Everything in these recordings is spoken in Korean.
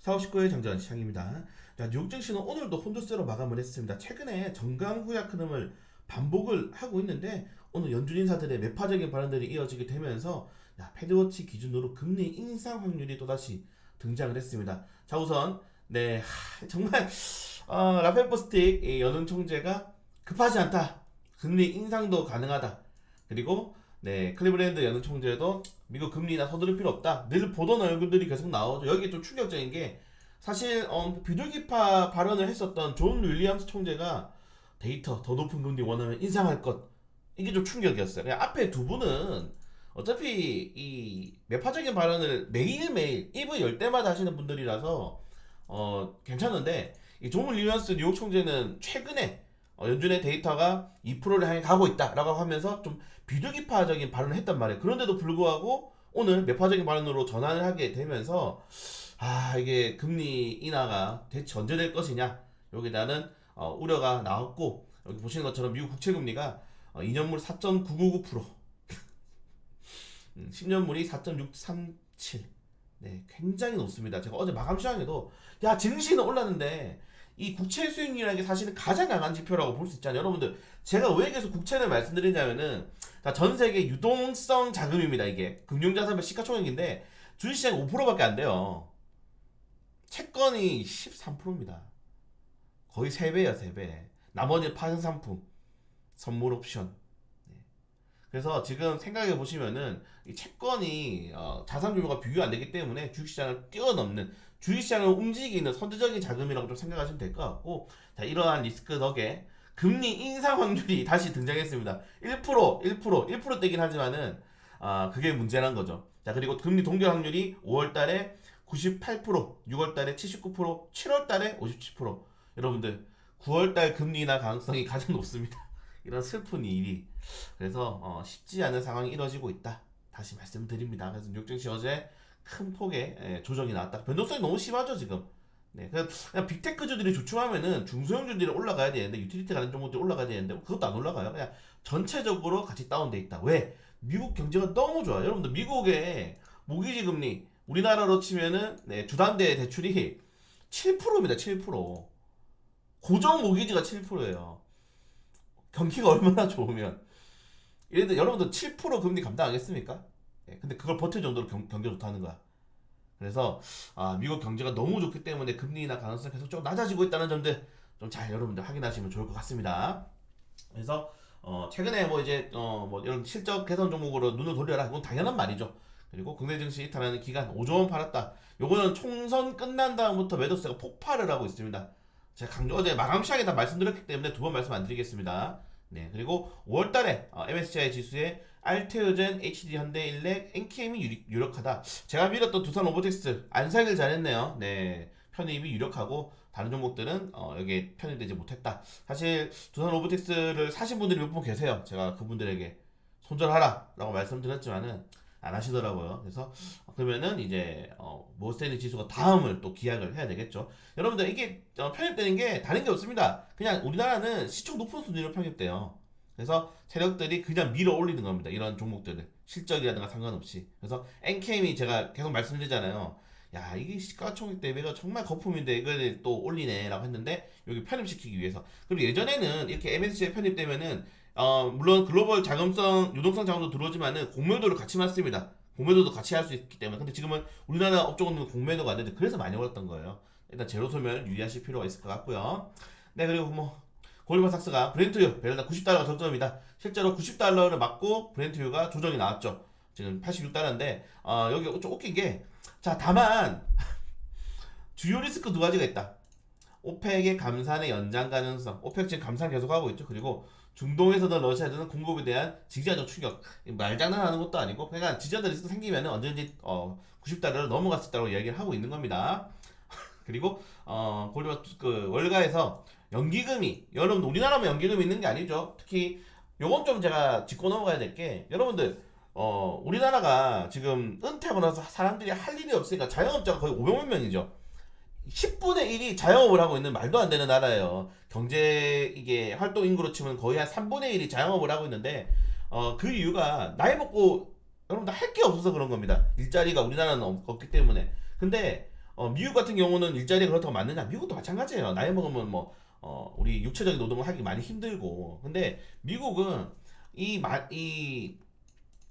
4월 19일 장전 시장입니다. 자, 뉴욕 증시는 오늘도 혼조세로 마감을 했습니다. 최근에 정강 후약 흐름을 반복을 하고 있는데 오늘 연준 인사들의 매파적인 발언들이 이어지게 되면서 패드워치 기준으로 금리 인상 확률이 또다시 등장을 했습니다. 자, 우선 정말 라펠 보스틱 연은 총재가 급하지 않다. 금리 인상도 가능하다. 그리고 클리브랜드 연은 총재도 미국 금리 인하 서두를 필요 없다. 늘 보던 얼굴들이 계속 나오죠. 여기 좀 충격적인 게 사실 비둘기파 발언을 했었던 존 윌리엄스 총재가 데이터 더 높은 금리 원하면 인상할 것, 이게 좀 충격이었어요. 그냥 앞에 두 분은 어차피 이 매파적인 발언을 매일매일 입을 열 때마다 하시는 분들이라서 괜찮은데 이 존 윌리엄스 뉴욕 총재는 최근에 연준의 데이터가 2%를 향해 가고 있다라고 하면서 좀 비둘기파적인 발언을 했단 말이에요. 그런데도 불구하고 오늘 매파적인 발언으로 전환을 하게 되면서 이게 금리 인하가 대체 언제 될 것이냐, 여기 나는 우려가 나왔고, 여기 보시는 것처럼 미국 국채금리가 2년물 4.999%, 10년물이 4.637, 굉장히 높습니다. 제가 어제 마감 시장에도 증시는 올랐는데 이 국채 수익률이라는 게 사실은 가장 강한 지표라고 볼 수 있잖아요. 여러분들, 제가 왜 계속 국채를 말씀드리냐면은 전 세계 유동성 자금입니다. 이게 금융자산의 시가총액인데 주식시장 5%밖에 안 돼요. 채권이 13%입니다. 거의 3배야, 3배. 나머지 파생상품, 선물 옵션. 그래서 지금 생각해 보시면은 이 채권이 자산 규모가 비교가 안 되기 때문에 주식시장을 뛰어넘는, 주식시장을 움직이는 선제적인 자금이라고 좀 생각하시면 될 것 같고, 자, 이러한 리스크 덕에 금리 인상 확률이 다시 등장했습니다. 1%대긴 하지만은 그게 문제란 거죠. 자, 그리고 금리 동결 확률이 5월달에 98%, 6월달에 79%, 7월달에 57%. 여러분들, 9월달 금리 인하 가능성이 가장 높습니다. 이런 슬픈 일이. 그래서 쉽지 않은 상황이 이뤄지고 있다, 다시 말씀드립니다. 그래서 뉴욕 증시 어제 큰 폭의 조정이 나왔다. 변동성이 너무 심하죠 지금. 그냥 빅테크주들이 주춤하면은 중소형주들이 올라가야 되는데, 유틸리티 가는 종목들이 올라가야 되는데 그것도 안 올라가요. 그냥 전체적으로 같이 다운돼 있다. 왜? 미국 경제가 너무 좋아요. 여러분들, 미국의 모기지 금리 우리나라로 치면은 주담대 대출이 7%입니다. 7%. 고정 모기지가 7%예요. 경기가 얼마나 좋으면. 예를 들어 여러분들 7% 금리 감당하겠습니까? 근데 그걸 버틸 정도로 경기가 좋다는 거야. 그래서 미국 경제가 너무 좋기 때문에 금리 인하 가능성이 계속 좀 낮아지고 있다는 점들 좀 잘 여러분들 확인하시면 좋을 것 같습니다. 그래서 최근에 이런 실적 개선 종목으로 눈을 돌려라, 이건 당연한 말이죠. 그리고 국내 증시 이탈하는 기간 5조 원 팔았다. 요거는 총선 끝난 다음부터 매도세가 폭발을 하고 있습니다. 제가 어제 마감 시장에 다 말씀드렸기 때문에 두 번 말씀 안 드리겠습니다. 그리고 5월달에 MSCI 지수에 알테오젠, HD 현대일렉, NKM이 유력하다. 제가 믿었던 두산 로보틱스 안 사길 잘했네요. 편입이 유력하고 다른 종목들은 여기에 편입되지 못했다. 사실 두산 로보틱스를 사신 분들이 몇 분 계세요. 제가 그분들에게 손절하라 라고 말씀드렸지만은 안 하시더라고요. 그래서 그러면은 이제 모스테니 지수가 다음을 또 기약을 해야 되겠죠. 여러분들, 이게 편입되는 게 다른 게 없습니다. 그냥 우리나라는 시총 높은 순위로 편입돼요. 그래서 세력들이 그냥 밀어 올리는 겁니다. 이런 종목들을 실적이라든가 상관없이. 그래서 NKM이 제가 계속 말씀드리잖아요. 이게 시가총액 대비가 정말 거품인데 이걸 또 올리네 라고 했는데, 여기 편입시키기 위해서. 그리고 예전에는 이렇게 MSC에 편입되면은 물론 글로벌 자금성, 유동성 자금도 들어오지만은 공매도를 같이 맞습니다. 공매도도 같이 할 수 있기 때문에. 근데 지금은 우리나라 업종은 공매도가 안 되는데, 그래서 많이 올랐던 거예요. 일단 제로 소멸 유의하실 필요가 있을 것 같고요. 그리고 골드만삭스가 브렌트유 배럴당 90달러가 저점이다. 실제로 90달러를 맞고 브렌트유가 조정이 나왔죠. 지금 86달러인데 여기 좀 웃긴 게, 다만 주요 리스크 두 가지가 있다. 오펙의 감산의 연장 가능성. 오펙 지금 감산 계속하고 있죠. 그리고 중동에서도 러시아에서는 공급에 대한 지지자적 충격. 말장난하는 것도 아니고 그냥 지지자적 리스크 생기면 언제든지 90달러를 넘어갈 수 있다고 이야기를 하고 있는 겁니다. 그리고 월가에서 연기금이, 여러분들 우리나라만 연기금이 있는 게 아니죠. 특히 요건 좀 제가 짚고 넘어가야 될 게, 여러분들 우리나라가 지금 은퇴하고 나서 사람들이 할 일이 없으니까 자영업자가 거의 500만 명이죠. 10분의 1이 자영업을 하고 있는 말도 안 되는 나라예요. 경제 이게 활동 인구로 치면 거의 한 3분의 1이 자영업을 하고 있는데 그 이유가 나이 먹고 여러분들 할 게 없어서 그런 겁니다. 일자리가 우리나라는 없기 때문에. 근데 미국 같은 경우는 일자리가 그렇다고 맞느냐? 미국도 마찬가지예요. 나이 먹으면 뭐 우리 육체적인 노동을 하기 많이 힘들고. 근데 미국은 이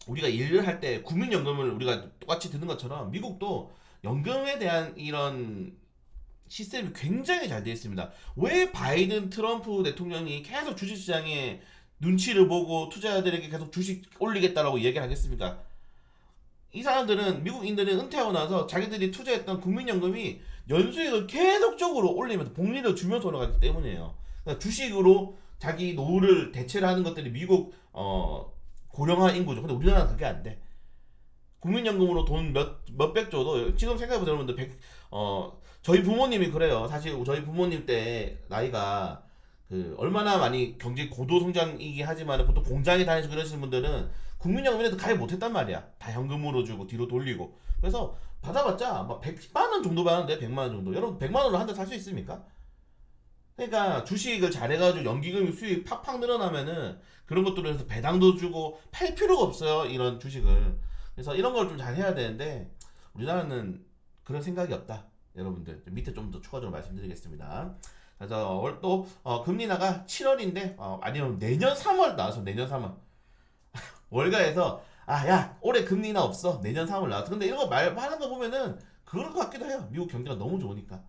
우리가 일을 할 때 국민연금을 우리가 똑같이 드는 것처럼 미국도 연금에 대한 이런 시스템이 굉장히 잘 되어 있습니다. 왜 바이든 트럼프 대통령이 계속 주식시장에 눈치를 보고 투자자들에게 계속 주식 올리겠다라고 얘기를 하겠습니까? 이 사람들은 미국인들은 은퇴하고 나서 자기들이 투자했던 국민연금이 연수익을 계속적으로 올리면서 복리를 주면서 올라가기 때문이에요. 그러니까 주식으로 자기 노후를 대체를 하는 것들이 미국 고령화 인구죠. 근데 우리나라는 그게 안 돼. 국민연금으로 돈 몇백 줘도 지금 생각해보세요 여러분들 저희 부모님이 그래요. 사실 저희 부모님 때 나이가 얼마나 많이 경제 고도 성장이긴 하지만 보통 공장에 다니시고 그러시는 분들은 국민연금에도 가입 못했단 말이야. 다 현금으로 주고 뒤로 돌리고. 그래서 받아봤자 막 100만 원 정도 받는데 100만 원 정도. 여러분 100만 원으로 한 달 살 수 있습니까? 그러니까 주식을 잘해가지고 연기금 수익 팍팍 늘어나면은 그런 것들로 해서 배당도 주고 팔 필요가 없어요. 이런 주식을. 그래서 이런 걸 좀 잘해야 되는데 우리나라는 그런 생각이 없다. 여러분들 밑에 좀 더 추가적으로 말씀드리겠습니다. 그래서 또 금리 나가 7월인데 아니면 내년 3월 나와서 내년 3월 월가에서 야 올해 금리나 없어 내년 3월 나왔어. 근데 이런 거 말하는 거 보면은 그럴 것 같기도 해요. 미국 경제가 너무 좋으니까.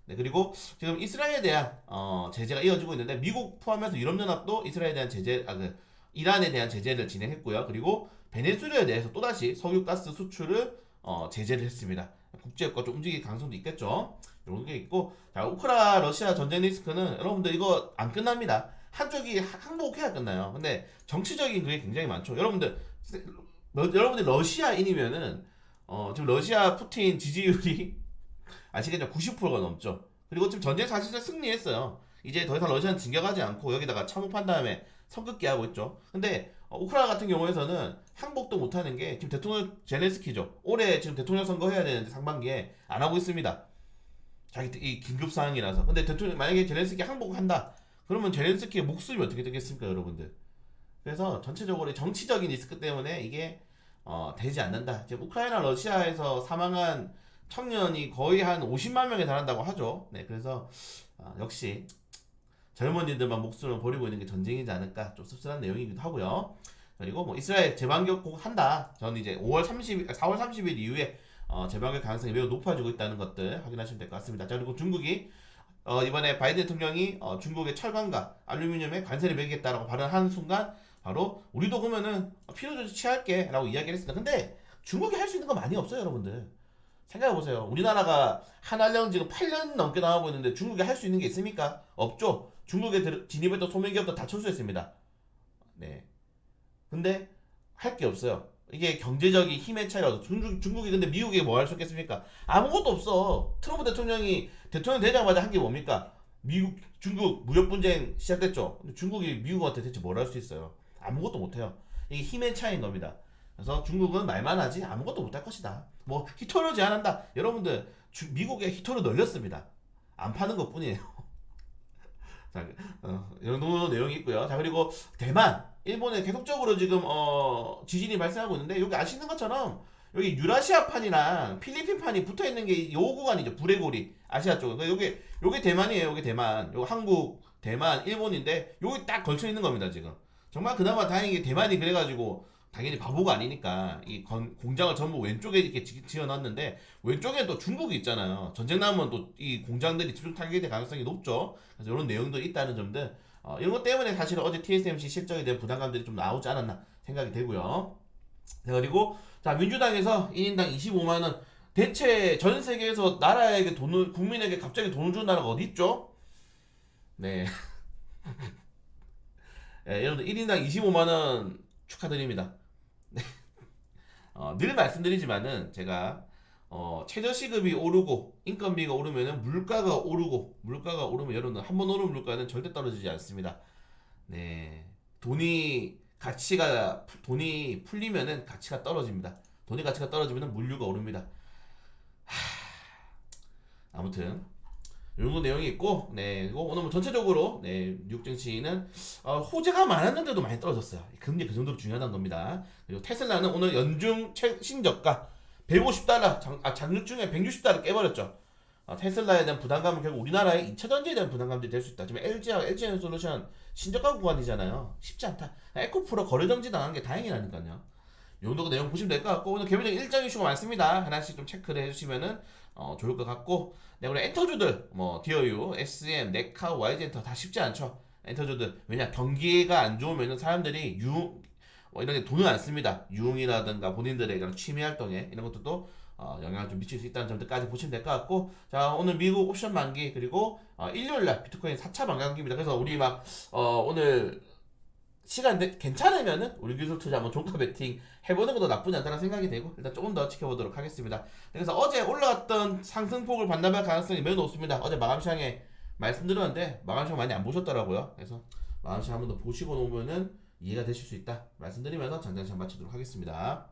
네, 그리고 지금 이스라엘에 대한 제재가 이어지고 있는데 미국 포함해서 유럽연합도 이스라엘에 대한 이란에 대한 제재를 진행했고요. 그리고 베네수엘에 대해서 또다시 석유가스 수출을 제재를 했습니다. 국제유가 좀 움직일 가능성도 있겠죠. 이런 게 있고, 자 우크라 러시아 전쟁 리스크는 여러분들 이거 안 끝납니다. 한쪽이 항복해야 끝나요. 근데 정치적인 그게 굉장히 많죠. 여러분들 러시아인이면은 지금 러시아 푸틴 지지율이 아시겠죠? 90%가 넘죠. 그리고 지금 전쟁 사실상 승리했어요. 이제 더 이상 러시아는 진격하지 않고 여기다가 참호한 다음에 선긋기 하고 있죠. 근데 우크라이나 같은 경우에서는 항복도 못하는 게 지금 대통령 제렌스키죠. 올해 지금 대통령 선거 해야 되는데 상반기에 안 하고 있습니다. 자기 이 긴급 상황이라서. 근데 대통령 만약에 제렌스키 항복한다. 그러면 제렌스키의 목숨이 어떻게 되겠습니까, 여러분들? 그래서 전체적으로 정치적인 리스크 때문에 이게 되지 않는다. 지금 우크라이나 러시아에서 사망한 청년이 거의 한 50만 명에 달한다고 하죠. 네, 그래서 역시 젊은이들만 목숨을 버리고 있는 게 전쟁이지 않을까 좀 씁쓸한 내용이기도 하고요. 그리고 뭐 이스라엘 재반격 꼭 한다. 저는 이제 4월 30일 이후에 재반격 가능성이 매우 높아지고 있다는 것들 확인하시면 될 것 같습니다. 자, 그리고 중국이 이번에 바이든 대통령이 중국의 철강과 알루미늄에 관세를 매기겠다라고 발언하는 순간 바로 우리도 그러면은 필요조치 취할게 라고 이야기를 했습니다. 근데 중국이 할 수 있는 거 많이 없어요, 여러분들. 생각해보세요. 우리나라가 한한령 지금 8년 넘게 나가고 있는데 중국이 할 수 있는 게 있습니까? 없죠. 중국에 진입했던 소매기업도 다 철수했습니다. 네. 근데 할 게 없어요. 이게 경제적인 힘의 차이라서 중국이 근데 미국이 뭐 할 수 있겠습니까? 아무것도 없어. 트럼프 대통령이 대통령 되자마자 한 게 뭡니까? 중국 무역 분쟁 시작됐죠. 근데 중국이 미국한테 대체 뭘 할 수 있어요? 아무것도 못해요. 이게 힘의 차이인 겁니다. 그래서 중국은 말만 하지 아무것도 못할 것이다. 뭐 히토류 제한한다. 여러분들 미국에 히토류 널렸습니다. 안 파는 것뿐이에요. 자, 이런 내용이 있고요. 자, 그리고 대만, 일본에 계속적으로 지금 지진이 발생하고 있는데 여기 아시는 것처럼 여기 유라시아판이랑 필리핀판이 붙어 있는 게 요 구간이죠. 불레고리 아시아 쪽은. 요게 대만이에요. 요게 대만. 요 한국, 대만, 일본인데 여기 딱 걸쳐 있는 겁니다. 지금. 정말 그나마 다행히 대만이 그래가지고 당연히 바보가 아니니까 이 공장을 전부 왼쪽에 이렇게 지어놨는데 왼쪽에 또 중국이 있잖아요. 전쟁 나면 또 이 공장들이 집중 타격될 가능성이 높죠. 그래서 이런 내용도 있다는 점들 이런 것 때문에 사실은 어제 TSMC 실적에 대한 부담감들이 좀 나오지 않았나 생각이 되고요. 그리고 자 민주당에서 1인당 25만 원 대체 전 세계에서 나라에게 돈을 국민에게 갑자기 돈을 주는 나라가 어디 있죠? 네. 네, 여러분들 1인당 25만 원 축하드립니다. 늘 말씀드리지만은 제가 최저시급이 오르고 인건비가 오르면은 물가가 오르면 여러분 한번 오른 물가는 절대 떨어지지 않습니다. 네, 돈이 풀리면은 가치가 떨어집니다. 돈이 가치가 떨어지면은 물류가 오릅니다. 아무튼 이런 내용이 있고, 네, 그리고 오늘 뭐 전체적으로 네, 뉴욕 증시는 호재가 많았는데도 많이 떨어졌어요. 금리 그 정도로 중요하다는 겁니다. 그리고 테슬라는 오늘 연중 신저가 150달러 장중 중에 160달러 깨버렸죠. 테슬라에 대한 부담감은 결국 우리나라의 2차 전지에 대한 부담감들이 될 수 있다. 지금 LG와 LG엔솔루션 신저가 구간이잖아요. 쉽지 않다. 에코프로 거래 정지 당한 게 다행이라니까요. 이 정도 내용 보시면 될 것 같고, 오늘 개별적인 일정 이슈가 많습니다. 하나씩 좀 체크를 해주시면은 좋을 것 같고, 네, 우리 엔터주들 뭐 디어유, SM, 네카, YG엔터 다 쉽지 않죠. 엔터주들 왜냐 경기가 안 좋으면은 사람들이 뭐 이런 게 돈을 안 씁니다. 유흥이라든가 본인들의 이런 취미 활동에 이런 것들도 영향을 좀 미칠 수 있다는 점들까지 보시면 될 것 같고, 자 오늘 미국 옵션 만기 그리고 일요일날 비트코인 4차 반감기입니다. 그래서 우리 막 오늘 시간 괜찮으면은 우리 기술 투자 한번 종가 베팅 해보는 것도 나쁘지 않다는 생각이 되고, 일단 조금 더 지켜보도록 하겠습니다. 그래서 어제 올라갔던 상승폭을 반납할 가능성이 매우 높습니다. 어제 마감 시장에 말씀드렸는데 마감 시장 많이 안 보셨더라고요. 그래서 마감 시장 한번 더 보시고 놓으면은 이해가 되실 수 있다 말씀드리면서 장장시장 마치도록 하겠습니다.